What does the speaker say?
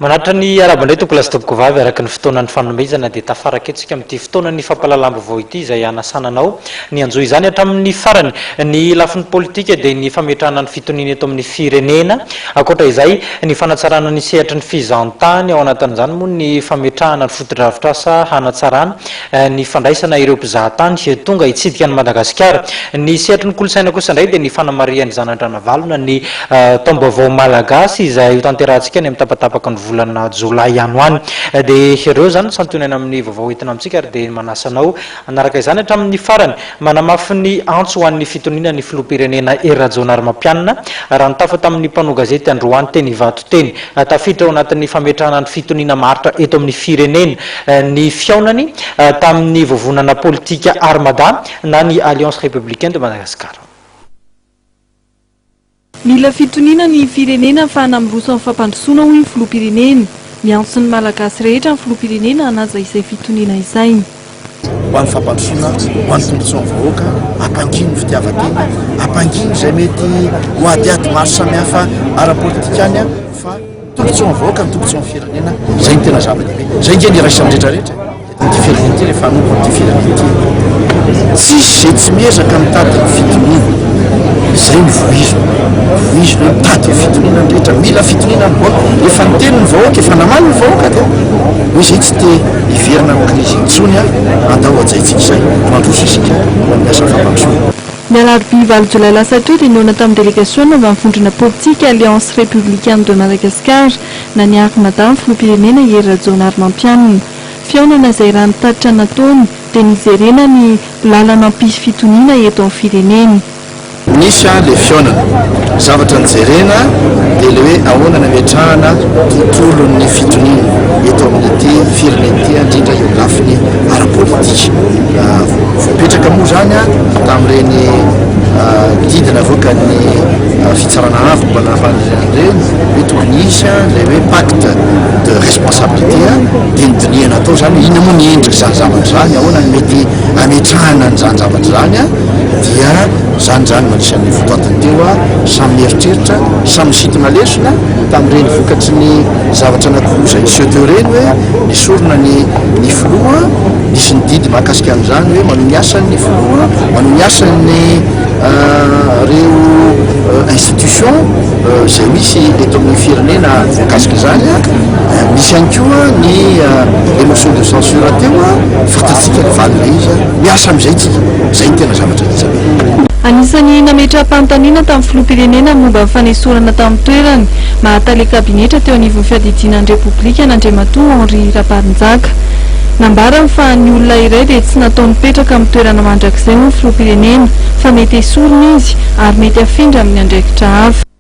Manatra ny arabandray tokolasy toboko vavy araka ny fotoanan'ny fanomezana dia tafaraka etsika amin'ity fotoanan'ny fampalalambo vao ity izay anasananao ny anjoy izany hatramin'ny farany ny lafin'ny politika dia ny fametrahana ny fitoniana eto amin'ny firenena akoatra izay ny fanatsarana ny sehatra ny fizantany ao anatin'izany moa ny fametrahana ny fotodrafitrasa hanatsarana ny fandraisana ireo mpizahatany sy tonga hitsidika ny Madagasikara ny sehatra ny kolosaina kosa indray dia ny fanamarian'ny zanandranavalona ny taom-baovao malagasy izay tanterahantsika ny amin'ny tapatapaka ny volana Jolay ihany hoany dia ireo zany santionana amin'ny vaovao entina amintsika ary dia manasanao anaraka izany hatramin'ny farany manamafy ny antso ho an'ny fitoniana ny filoham-pirenena Rajaonary Mampianina raha nitafa tamin'ny mpanao gazety androany teny Ivato teny tafiditra ao anatin'ny fametrahana ny fitoniana maritra eto amin'ny firenena ny fiaonany tamin'ny vovonana politika armada na ny Alliance républicaine de Madagascar. Mila fitoniana ny firenena fa hanamrosa ny fampandrosoana hoy ny filoham-pirenena miantso ny malagasy rehetra ny filoham-pirenena hanaja izay fitoniana izay. Ho an'ny fampandrosoana, ho an'ny tombotsoan'ny vahoaka, hampangino ny fitiavan-tena, hampangino izay mety ho adiady maro samihafa ara-politika any fa tombotsoan'ny vahoaka ny tombotsoan'ny firenena izay ny tena zava-dehibe. Izay indrindra ny raisany rehetrarehetra ny firenena ity rehefa hanompo ny firenena ity. Tsisy izay tsy miezaka mitady ny fitoniana. Izay ny voizo no mitady ny fitoniana rehetra, mila fitoniana ny vahoaka. Efa ny teny ny vahoaka, efa namany ny vahoaka dia hoy izay tsy te hiverina amin'ny krizy intsony andao ajaintsika izay mandroso isika ho amin'ny asa fampandrosoana. Ny alarobia 9 Jolay lasa teo dia niona tamin'ny délégation momba ny vondrona politika Alliance républicaine de Madagascar na niaraka madame filoham-pirenena Rajaonary Mampianina. Fiaonana izay raha nitatitra nataony dia nijerena ny lalana ampisy fitoniana eto amin'ny firenena. Nisy le fiaonana zavatra nijerena dia le hoe ahoana nametrahana tontolon'ny fitoniana eto amin'ity firenena ity indrindra eo lafiny ara-politika. Voapetraka moa zany tamin'ireny didina avoaka ny fitsarana avy mbanafandreny hoe tokony isy le hoe pacte de responsabilité dia nidiniana atao zany inona moa ny endrika zany zavatra zany ahoana ny mety ametrahana nyzany zavatra zany dia zany manisan'ny votoatiny teo samy mieritreritra samy misintona lesona tamin'ireny vokatry ny zavatra anankiroa izay niseo teo reny hoe nisorona ny filoha nisy ny didy mahakasika an'izany hoe manao ny asan'ny filoha manao ny asan'ny reo institution izay misy eto amin'ny firenena voakasika izany misy ihany koa ny émotion de censure teo fatatsika ny valina izy miasa amin'izay tsika izay ny tena zavatra izy. Anisany nametra-panontaniana tamin'ny filoham-pirenena momba ny fanesorana tamin'ny toerany mahatale kabinetra teo anivon'ny fiadidinan'ny repoblika n'Andriamatoa Henri Raparinjaka. Nambarany fa ny olona iray dia tsy nataony mipetraka amin'ny toerana mandrakizay moa ny filoham-pirenena fa mety esorina izy ary mety afindra amin'ny andraikitra hafa.